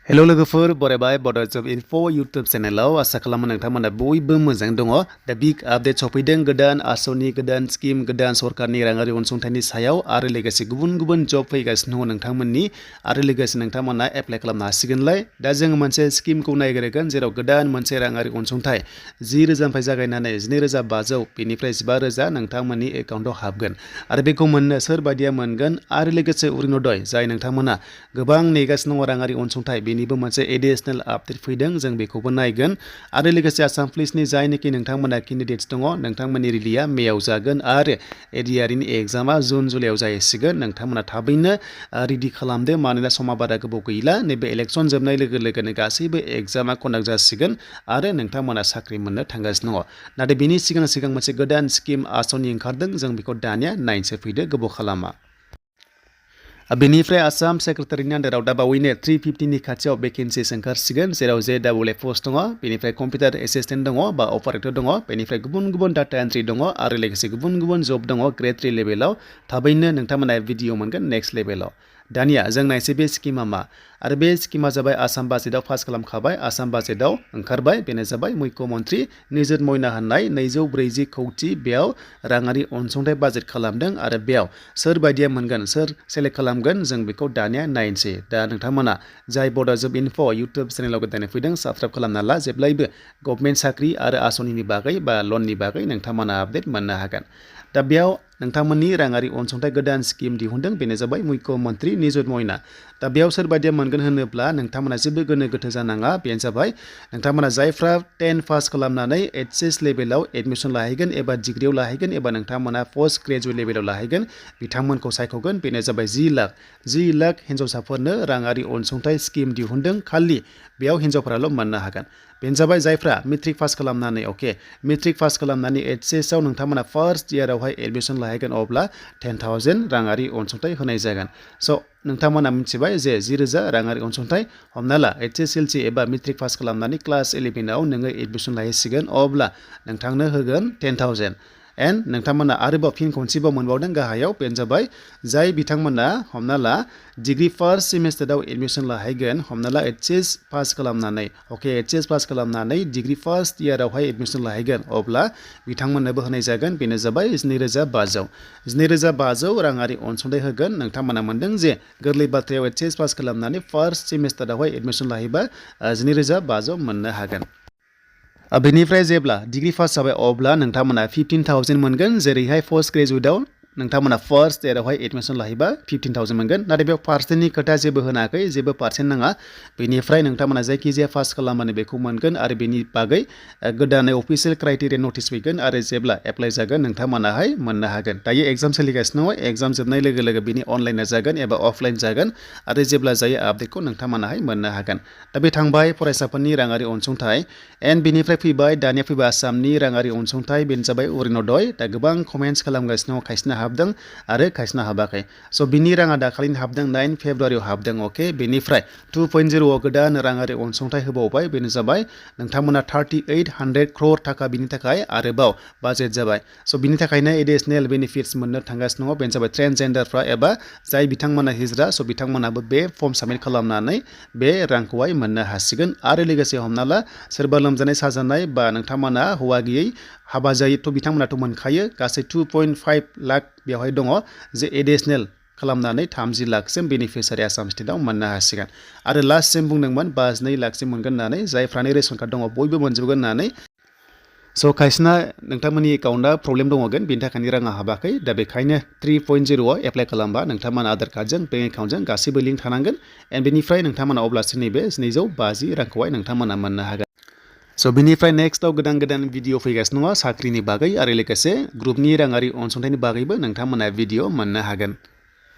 hello लोगोफोर बरायबाय बड' जब info YouTube चेनेलाव आसा खालामो नोंथांमोना बयबो मोजां दङ दा बिग आपडेट सफैदों गोदान आस'ननि गोदान स्किम गोदान सरकारनि राङारि अनसुंथाइनि सायाव आरो लोगोसे गुबुन जब फैगासिनो दङ नोंथांमोननि आरो लोगोसे नोंथांमोना एप्लाइ खालामनो हासिगोनलाय दा जोङो मोनसे स्किमखौ नायग्रोगोन जेराव गोदान मोनसे राङारि अनसुंथाइ 10,000निफ्राय जागायनानै 12,500 बेनिफ्राय 15,000 नोंथांमोननि एकाउन्टआव हाबगोन आरो बेखौ मोननो सोरबायदिया मोनगोन आरो लोगोसे अरुणोदय जाय नोंथांमोना गोबां नेगासिनो दङ राङारि अनसुंथाइ बेनिबो मोनसे एडिशनेल आपडेट फैदों जों बेखौबो नायगोन आरो लोगोसे आसाम पुलिसनि जायनोखि नोंथांमोना केन्डिडेट्स दङ नोंथांमोननि रिलिया मेयाव जागोन आरो एडिआरनि एग्जामा जुन जुलाइयाव जाहैसिगोन नोंथांमोना थाबैनो रेडि खालामदो मानोना समा बारा गोबाव गैला नैबे इलेक्सन जोबनाय लोगो लोगोनो गासैबो एग्जामा कन्डाक्ट जासिगोन आरो नोंथांमोना साख्रि मोननो थांगासिनो दङ नाथाय बिनि सिगां मोनसे गोदान स्किम आस'नि ओंखारदों जों बेखौ दानिया नायनोसै फैदो गोबाव खालामा बेनिफ्राय आसाम सेक्रेटारिनि आन्दाराव दा बावैनो 350नि खाथियाव भेकेन्सिस ओंखारसिगोन जेराव JAA पस्ट दङ बेनिफ्राय कम्पिउटार एसिस्टेन्ट दङ बा अपारेटर दङ बेनिफ्राय गुबुन डाटा एन्ट्रि दङ आरो लोगोसे गुबुन जब दङ ग्रेड 3 लेभेलाव थाबैनो नोंथांमोना भिडिअ मोनगोन नेक्स्ट लेभेलाव दानिया जों नायसै बे स्किमा मा आरो बे स्किमा जाबाय आसाम बाजेटआव पास खालामखाबाय आसाम बाजेटआव ओंखारबाय बेनो जाबाय मुख्यमन्त्रि निजुत मयना होननाय 240 कौटि बेयाव राङारि अनसुंथाइ बाजेट खालामदों आरो बेयाव सोर बायदिया मोनगोन सोर सेलेक्ट खालामगोन जों बेखौ दानिया नायनोसै दा नोंथांमोना जाय बड' जब इनफो यूट्यूब चेनेलाव गोदानै फैदों साबस्क्राइब खालामना ला जेब्लायबो गभर्नमेन्ट साख्रि आरो आस'निनि बागै बा लननि बागै नोंथांमोना आपडेट मोननो हागोन दा बेयाव नोंथांमोननि राङारि अनसुंथाइ गोदान स्किम दिहुनदों बेनो जाबाय मुख्यमन्त्रि निजुत मयना दा बेयाव सोरबायदिया मोनगोन होनोब्ला नोंथांमोना जेबो गोनो गोथो जानाङा बेनो जाबाय नोंथांमोना जायफ्रा 10 पास खालामनानै HS लेभेलाव एडमिसन लाहैगोन एबा डिग्रियाव लाहैगोन एबा नोंथांमोना पोस्ट ग्रेजुवेट लेभेलाव लाहैगोन बिथांमोनखौ सायख'गोन बेनो जाबाय 10 लाख हिन्जावसाफोरनो राङारि अनसुंथाइ स्किम दिहुनदों खालि बेयाव हिन्जावफोराल' मोननो हागोन बेनो जाबाय जायफ्रा मेट्रिक पास खालामनानै मेट्रिक पास खालामनानै HS आव नोंथांमोना फार्स्ट इयारावहाय एडमिसन लाहैगोन अब्ला 10,000 राङारि अनसुंथाइ होनाय जागोन स' नोंथांमोना मिथिबाय जे 10,000 राङारि अनसुंथाइ हमना ला HSLC एबा मेट्रिक पास खालामनानै क्लास 11आव नोङो एडमिसन लाहैसिगोन अब्ला नोंथांनो होगोन 10,000 एन्ड नोंथांमोना आरोबाव फिन खनसेबाव मोनबावदों गाहायाव बेनो जाबाय जाय बिथांमोना हमना ला डिग्री फार्स्ट सेमिस्टाराव एडमिसन लाहैगोन हमना ला HS पास खालामनानै HS पास खालामनानै डिग्री फार्स्ट इयारावहाय एडमिसन लाहैगोन अब्ला बिथांमोननोबो होनाय जागोन बेनो जाबाय 12,500 राङारि अनसुंथाइ होगोन नोंथांमोना मोनदों जे गोरलै बाथ्रायाव HS पास खालामनानै फार्स्ट सेमिस्टारावहाय एडमिसन लाहैबा 12,500 मोननो हागोन बेनिफ्राय जेब्ला डिग्री पास जाबाय अब्ला नोंथांमोना 15,000 मोनगोन जेरैहाय पोस्ट ग्रेजुवेटआव नोंथांमोना फार्स्ट इयारावहाय एडमिसन लाहैबा 15,000 मोनगोन नाथाय बेयाव पार्सेन्टनि खोथा जेबो होनाखै जेबो पार्सेन्ट नाङा बेनिफ्राय नोंथांमोना जायखिजाया पास खालामनानै बेखौ मोनगोन आरो बेनि बागै गोदानै अफिसियेल क्राइटेरिया नटिस फैगोन आरो जेब्ला एप्लाइ जागोन नोंथांमोनाहाय मोननो हागोन दायो एग्जाम सोलिगासिनो दङ एग्जाम जोबनाय लोगो लोगो बिनि अनलाइन जागोन एबा अफलाइन जागोन आरो जेब्ला जायो आपडेटखौ नोंथांमोनाहाय मोननो हागोन दा बे थांबाय फरायसाफोरनि राङारि अनसुंथाइ एन्ड बेनिफ्राय दानिया फैबाय आसामनि राङारि अनसुंथाइ बेनो जाबाय अरुणोदय दा गोबां कमेन्ट्स खालामगासिनो दङ खायसेना हाबदों आरो खायसेना हाबाखै स' बिनि राङा दाखालिनो हाबदों 9 फेब्रुवारियाव हाबदों बेनिफ्राय 2.0 गोदान राङारि अनसुंथाइ होबावबाय बेनो जाबाय नोंथांमोना 3,800 crore थाखा बिनि थाखाय आरोबाव बाजेट जाबाय स' बिनि थाखायनो एडिशनेल बेनिफिट्स मोननो थांगासिनो दङ बेनो जाबाय ट्रेन्सजेन्डारफ्रा एबा जाय बिथांमोना हिजरा स' बिथांमोनाबो बे फर्म साबमिट खालामनानै बे रांखौहाय मोननो हासिगोन आरो लोगोसे हमना ला सोरबा लोमजानाय साजानाय बा नोंथांमोना हौवा गैयै हाबा जायोथ' बिथांमोनाथ' मोनखायो गासै 2.5 लाख बेवहाय दङ जे एडिशनेल खालामनानै 30 लाखसिम बेनिफिसारि आसाम स्टेटआव मोननो हासिगोन आरो लास्टसिम बुंदोंमोन 52 लाखसिम मोनगोन होननानै जायफ्रानो रेशन कार्ड दङ बयबो मोनजोबगोन होननानै स' खायसेना नोंथांमोननि एकाउन्टआ प्रब्लेम दङगोन बेनि थाखायनो राङा हाबाखै दा बेखायनो 3.0 आव एप्लाइ खालामबा नोंथांमोना आधार कार्डजों बेंक एकाउन्टजों गासैबो लिंक थानांगोन एन्ड बेनिफ्राय नोंथांमोना अब्लासो नैबे 250 रांखौहाय नोंथांमोना मोननो हागोन स' बिनिफ्राय नेक्स्टआव गोदान भिडिअ फैगासिनो दङ साख्रिनि बागै आरो लोगोसे ग्रुपनि राङारि अनसुंथाइनि बागैबो नोंथांमोना भिडिअ मोननो हागोन